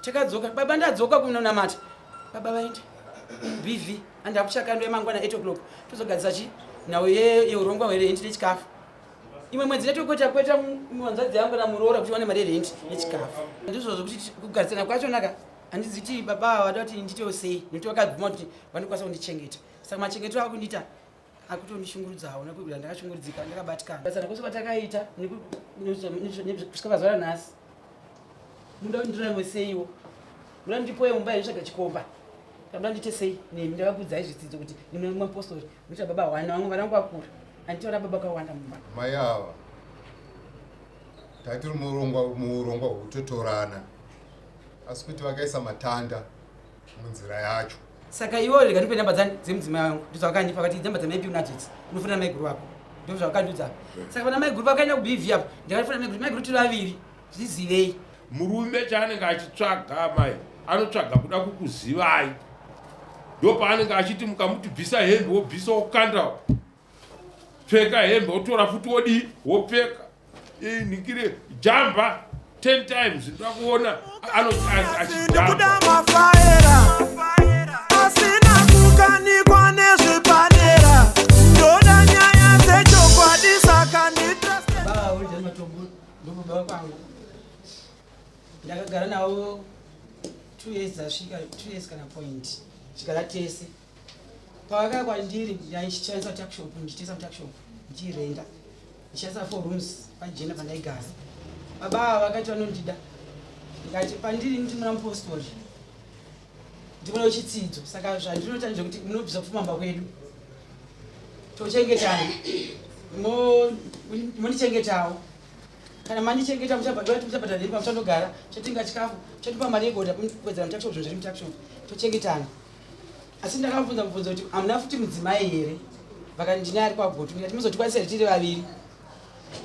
takadzoka baba ndadzoka kunonamata baba vaenda BV andakuchakando yemangwana 8 o'clock tozogadzisa chi nhau yeurongwa hwerenti nechikafu imwe mwedzi netokweta kweta mwanzadzi yangu namuroora kuti wane mari yerenti nechikafu ndizvo zvokuti kugarisana kwacho naka handizi kuti baba wada kuti nditewo sei nekuti wakabvuma kuti vanokwanisa kundichengeta saka machengeto akundiita akutondishungurudzawo nakuira ndakashungurudzika ndakabatikana basana kwese kwatakaita kusvika pazuva ranhasi muda ndiramwe seiwo muda ndipoye mumba inotsvaga chikomba kamuda ndite sei nemi ndakakudzai zvidzidzo kuti nimwe mupostori noita baba wana vamwe vanangu vakura handitaura baba kawanda mumba mai ava tatiri muurongwa hwekutotorana asi kuti vakaisa matanda munzira yacho saka iwo rega ndipe nhamba dzemudzimai wangu ndozvavakandipa vakati nhamba dzamaipi unadzidzi unofanira maiguru vako ndo zvavakandiudza saka pana maiguru vakaenda kubhivhi apo ndakatifanira maiguru tiri vaviri zvizivei murume chaanenge achitsvaga mai anotsvaga kuda kukuzivai ndo paanenge achiti mukamuti bvisa hembe wobvisa wokanda pfeka hembe wotora futi wodii wopfeka nikire jamba 10 times ndakuona anokuda mafaera asina kukanikwa nezvepadera ndoda nyaya dzechokwadi saka ndobaba kwangu ndakagara nawo 2 years zasvika 2 years kana point chigara tese pavakaya kwandiri ndaishandisa takshop ndichitesa mutakshop ndichirenda ndichishandisa 4 rooms pajena pandaigara baba vakati vanondida ndikati pandiri ndi muna mupostori ndikuona chitsidzo saka zvandinota ndezvekuti munobvisa kupfumamba kwedu tochengetana mundichengetawo kana mandichengeta muchabhadhara ndiri pamuchandogara chatinga chikafu chatipa mari yegoda kuwedzera mutakshop zvinhu zviri mutakshop tochengetana asi ndakamubvunza mubvunzo kuti hamuna futi mudzimai here vakati ndine ari kwagoto ndikati muzotikwanisira tiri vaviri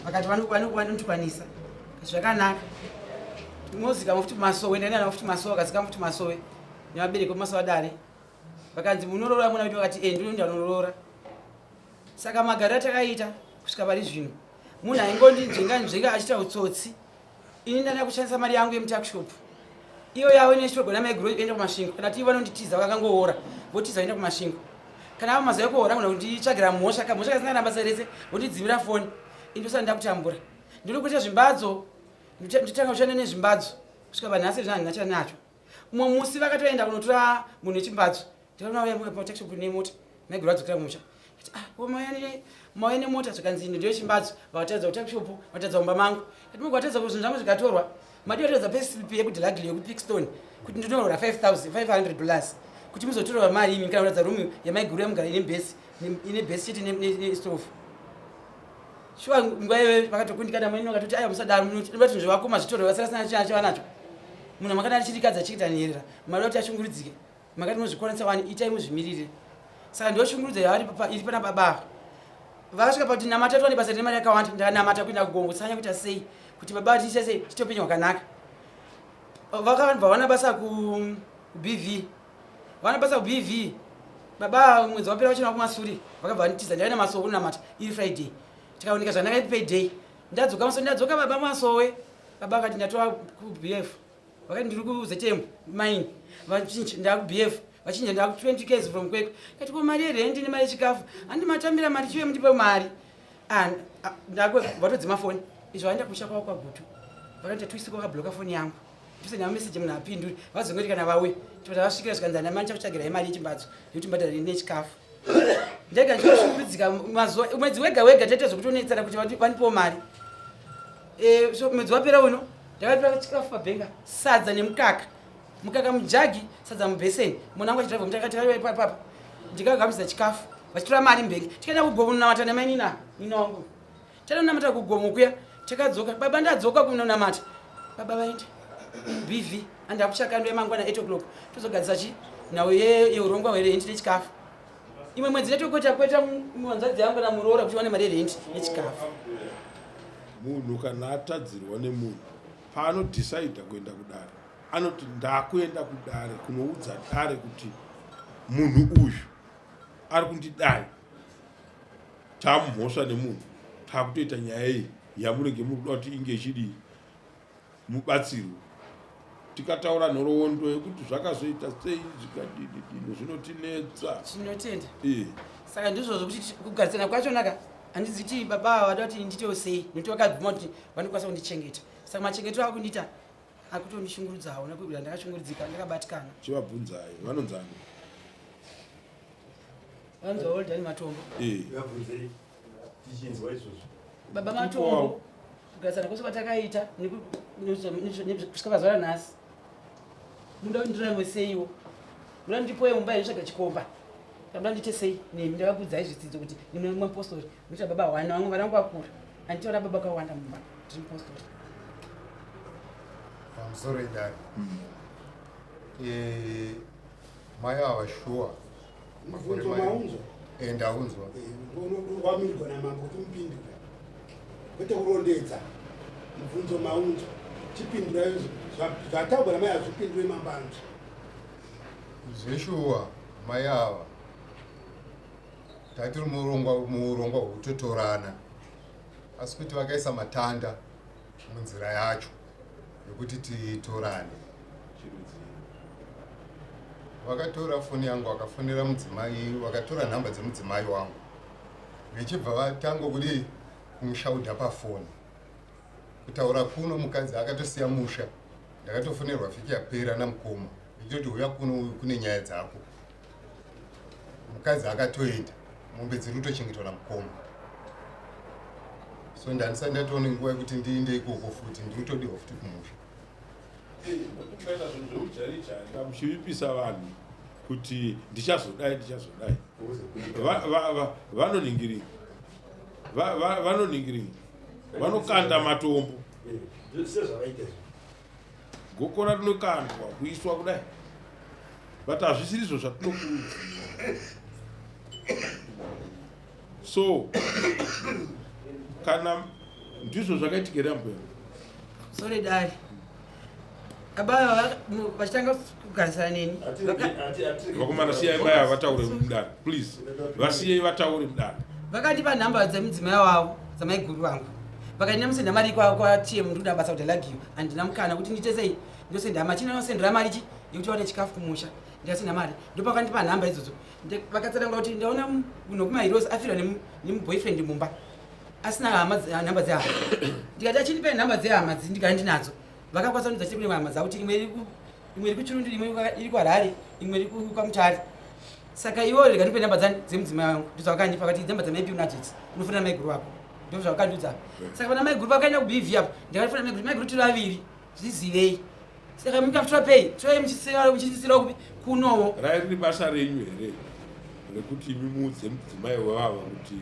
vakati vanotikwanisa zvakanaka mozika mufuti masowe ndaenda mufuti masowe akazika mufuti masowe nevabereki vemasowe dare vakanzi munorora muna kuti vakati ndinoenda norora saka magara takaita kusvika pari zvino munhu aingondinzvenga achiita utsotsi ini ndanda kushandisa mari yangu yemutakshop iyo yavo nechitogona maiguru enda kumasvingo kana tii vanonditiza vakangoora votiza vaenda kumasvingo kana avo mazuva ekuhora gona kunditsvagira mhosva kasina basa rese vondidzimira foni indosana ndakutambura ndiri kuita zvimbadzo nditanga kushanda nezvimbadzo kusvika panhasi zvina ndinacha nacho umwe musi vakatoenda kunotora munhu wechimbadzo ndikaonatakshop nemota maiguru adzokera kumusha mauya nemota zvikanzi ndo ndeyechimbadzo vakataridza kutakshop vakataridza mumba mangu kati mugataridza kuti zvinhu zvangu zvikatorwa madi wataridza paslip yekudhilagli yekupikstone kuti ndinotora $5,500 kuti muzotorwa mari imi kana kuratidza rumu yemaiguru yemugara ine bhesi chete nestofu shuwa nguva iyoyo vakatokundikana mwenini vakatoti aya musadaro vati zvevakoma zvitorwa vasarasina chiva nacho munhu makana chirikadza chikitanierera mari kuti ashungurudzike makati muzvikwanisa wani itai muzvimirire saka ndoshungurudza yavari iri pana baba vakasvika pakuti namata tova nebasa rine mari yakawanda ndakanamata kuenda kugombo tsanya kuita sei kuti baba tiite sei titopenya hwakanaka vakabva vana basa kubv vana basa kubv baba mwedzi wapera vachina kumasuri vakabva vanitiza ndavaina masowe kunamata iri friday tikaoneka zvandakaipi payday ndadzoka masowe ndadzoka baba masowe baba akati ndatova kubf vakati ndiri kuzetm mine vachinji ndakubf vachinja ndaku 20 k's from kweko kati ko mari yerendi nemari yechikafu handimatambira mari chive mundipe mari vatodzima foni izvo vaenda kusha kwavo kwagutu vakaita tuisiko vakabhuloka foni yangu tusenya mameseji munhu apinduri vazongoti kana vauye kuti vasvikira zvikanzi ndamani chakutsvagirai mari yechimbatso yokuti mbadhara nechikafu ndega ndichoshukurudzika mwedzi wega wega taita zvokutonetsana kuti vanipewo mari so mwedzi wapera uno ndakatipa chikafu pabhenga sadza nemukaka mukaka mujagi sadza mubheseni munhu angu achidravha mutakatiipapa ndikagamisira chikafu vachitora mari mbenge tikaenda kugomo nonamata nemainina wangu taenda kunamata kugomo kuya takadzoka baba ndadzoka kunonamata baba vaenda BV andakuchakando yemangwana 8 o'clock tozogadzisa chi nhau yeurongwa hwerenti nechikafu imwe mwedzi netokweta kweta mwanzadzi yangu namuroora kuti wane mari yerenti nechikafu munhu kana atadzirwa nemunhu paanodhisaidha kuenda kudare anoti ndakuenda kudare kunoudza dare kuti munhu uyu ari kundidai tamumhosva nemunhu takutoita nyaya iyi yamunenge muri kuda kuti inge ichidii mubatsirwe tikataura nhoroondo yekuti zvakazoita sei zvikadini zvinotinetsa. Tinotenda. Saka ndizvo zvokuti kugarisana kwachonaka handiziti baba vada kuti nditewo sei nokuti vakabvuma kuti vanokwanisa kundichengeta. Saka machengeto ako kundiita akutondishungurudzawo nekuti ndakashungurudzika ndakabatikana. Chivabvunzai vanonzani? Vanonzi Oldani Matombo. Vabvunzei tichinzwa izvozvo. Baba Matombo kugarisana kwose kwatakaita kusvika pazuva ranhasi muda kuti ndiramwe seiwo muda ndipoye mumba inotsvaga chikomba kabuda ndite sei nemi ndakakudzai zvidzidzo kuti nimwe mupostori muita baba wana vamwe vanangu vakura handitaura baba Vakawanda mumba ndiri mupostori. Pamusoro edare mai ava shuwa mubvunzo maunzwa ndaunzwa wamirwa namambo kuti mupindure kwete kurondedza mubvunzo maunzwa chipindura izvo zvataugwa namai hazvipindure mambanzo zveshuwa mai ava tatiri muurongwa hwekutotorana asi kuti vakaisa matanda munzira yacho yekuti titorane. Vakatora foni yangu vakafonera mudzimai, vakatora nhamba dzemudzimai wangu vechibva vatanga kudi kumushaudha pafoni kutaura kuno mukadzi akatosiya musha ndakatofonerwa vhiki yapera namukoma ichitoti uya kuno kune nyaya dzako. Mukadzi akatoenda mombe dziri kutochengetwa namukoma, so ndandisati ndatoone nguva yekuti ndiinde ikoko futi ndiri kutodiwa futi kumusha. Kukaita zvinhu zveujarijari muchivipisa vanhu kuti ndichazodai vanoningirika vanokanda matombo gokora rinokandwa kuiswa kudai but hazvisiri izvo zvatinokuudza. So kana ndizvo zvakaitikira mberi Sorry dad. Abaya vachitanga kugarisana neni vakomana siyai baya vataure mudare please vasiyei vataure mudare. Vakandipa nhamba dzemudzimai wavo dzamaiguru vangu vakandinamsenda mari kwatiye mundu kuda basa kuti lagiyo handina mukana kuti ndiite sei ndosenda mari chinosendera mari chi yekuti wane chikafu kumusha ndikasenda mari ndopakandipa nhamba idzodzo vakatsananga kuti ndaona munhu wekumahirosi afirwa nemuboyfriend mumba asina nhamba dzehama ndikati achindipe nhamba dzehama ndikati ndinadzo vakakwanisa kundidza chiri kune hama dzavo kuti imwe iri kuchirundi imwe iri kwaRare imwe iri kwaMutare. Saka iwo rikandipe nhamba dzemudzimai wangu ndozvavakandipa vakati nhamba dzamaipi unadzidzi unofanira maiguru wako ndizvo zvavakandiudza. Saka pana maiguru vakaenda kubhivhi apo ndikatifanira maiguru tiri vaviri zvizivei. Saka mukafutura pei toye muchisisira kupi kunowo rairi basa renyu here rekuti imi muudze mudzimai wevava kuti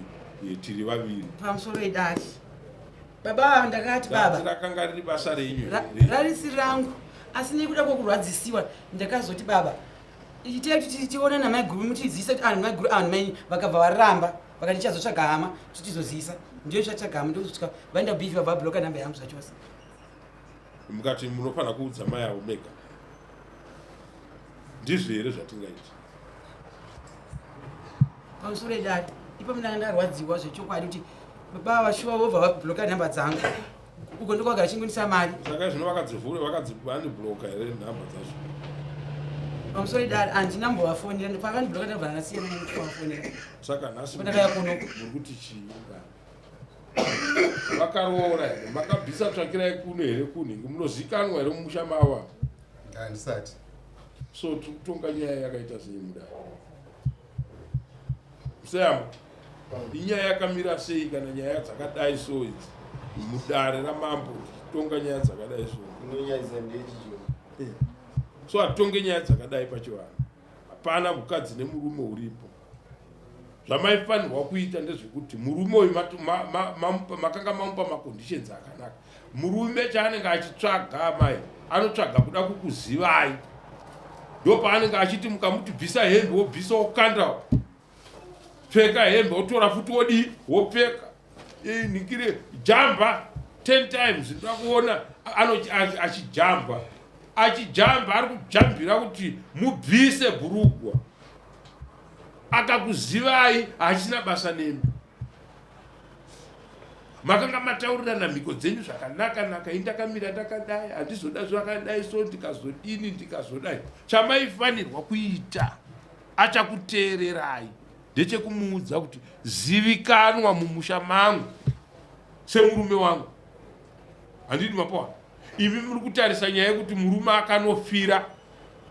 tiri vaviri pamusoro edati baba ndakati baba rakanga riri basa renyu rarisi rangu asi nekuda kwokurwadzisiwa ndakazoti baba ichitei kuti tione namaiguru mutiziisa kuti anhu maiguru anhu maini vakabva varamba vakati chazotsvaga hama kuti tizozisa ndiyo chatsvaga hama ndozosvika vaenda bhifi vabva vabhuroka nhamba yangu zvachose. mukati munofanira kuudza mai avo mega ndizvo here zvatingaita pamusoro edati ipo mnanga ndarwadziwa zvechokwadi kuti baba vashuwa vobva vabhuroka nhamba dzangu uko ndokwagara chingondisa mari. Saka zvino vakadzibloka here nhamba dzacho pamusoro edati handinambovafonera pakandibhuroka ndabva ndasiyana nekuvafonera. Saka nhasi ndakaya kuno muri kuti chiinga vakaroora here makabvisa tsvakirai kuno here kuningi munozikanwa here mumusha mava handisati. So tikutonga nyaya yakaita sei mudare Sam inyaya yakamira sei kana nyaya dzakadai so idzi mudare ramambo titonga nyaya dzakadai so so atonge nyaya dzakadai pachivanhu hapana mukadzi nemurume uripo. Zvamaifanirwa kuita ndezvekuti murume uyu makanga mamupa maconditions akanaka. Murume chaanenge achitsvaga mai anotsvaga kuda kukuzivai ndopaanenge achiti mukamuti bvisa hembe wobvisa wokanda pfeka hembe wotora futi wodi wopfeka ningire jamba 10 times ndoda kuona achijamba ari kujambira kuti mubvise bhurugwa akakuzivai hachisina basa nemi makanga mataurirana mhiko dzenyu zvakanaka indakamira ndakadai handizoda zvakadai so ndikazodini ndikazodai. Chamaifanirwa kuita achakuteererai ndechekumuudza kuti zivikanwa mumusha mangu semurume wangu. Handiti mapoa imi muri kutarisa nyaya yekuti murume akanofira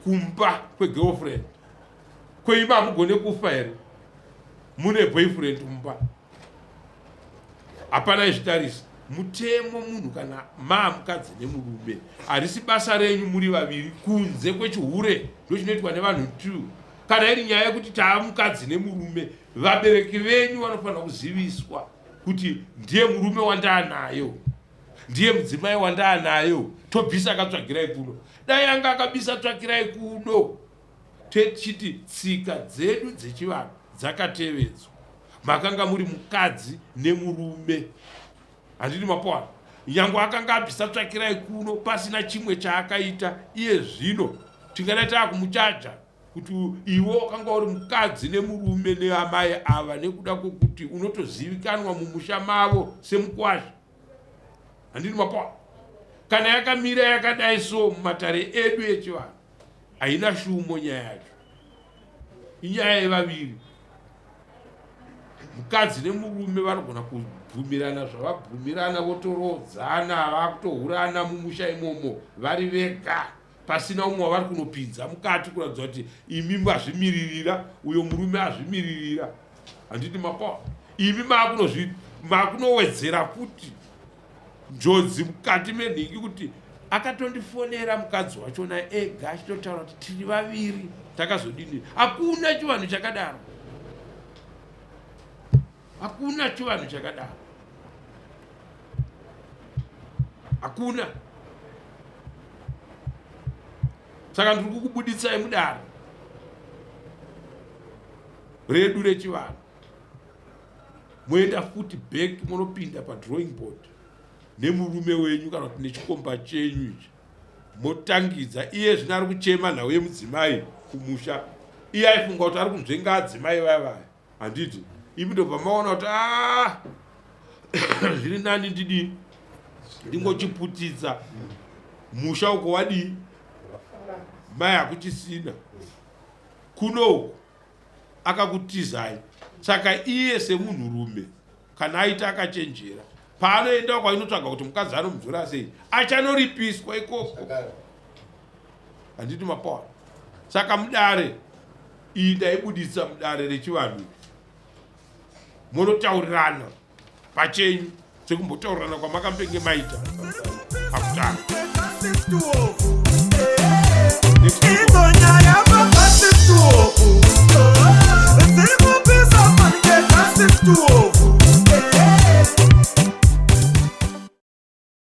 kumba kwegirlfriend kweima hamugone kufa here mune boyfriend mumba. Hapana izvitarisa mutemo munhu kana mukadzi nemurume harisi basa renyu muri vaviri kunze kwechihure ndochinoitwa nevanhu 2. Kana iri nyaya yekuti taamukadzi nemurume vabereki venyu vanofanira kuziviswa kuti ndiye murume wandaanayo, ndiye mudzimai wandaanayo, tobvisa akatsvagirai kuno. Dai anga akabisa tsvagirai kuno techiti tsika dzedu dzechivanhu dzakatevedzwa. Makanga muri mukadzi nemurume. Handiti mapoa nyange akanga abvisa tsvakirai kuno pasina chimwe chaakaita iye zvino tingada taakumuchaja kuti iwo wakanga uri mukadzi nemurume neamai ava nekuda kwokuti unotozivikanwa mumusha mavo semukwazha. Handiti mapoa kana yakamira yakadai so mumatare edu echivanhu haina shumo nyaya yacho, inyaya yevaviri. Mukadzi nemurume vanogona kubvumirana zvavabvumirana votorodzana vakutohurana mumusha imomo vari vega pasina umwe wavari kunopinza mukati kuratidza kuti imi mazvimiririra uyo murume azvimiririra. Handiti mapoa imi makunowedzera kuti njodzi mukati menhingi kuti akatondifonera mukadzi wachona ega achitotaura kuti tiri vaviri takazodini. Hakuna chivanhu chakadaro, hakuna chivanhu chakadaro, hakuna. Saka ndiri kukubuditsai mudare redu rechivanhu. Moenda futi back munopinda padrawing board nemurume wenyu kana kuti nechikomba chenyu ichi motangidza. Iye zvino ari kuchema nhau yemudzimai kumusha, iye aifunga kuti ari kunzvenga adzimai vaya. Handiti imi ndobva maona kuti zviri nani ndidii ndingochiputidza musha uko wadii mai hakuchisina kuno akakutizai. Saka iye semunhurume kana aita akachenjera paanoenda kwainotsvaga kuti mukadzi anomudzora sei achanoripiswa ikoko. Handiti mapoa saka mudare iyi ndaibuditsa mudare rechivanhu munotaurirana pachenyu sekumbotaurirana kwamakambenge maita pakutanga.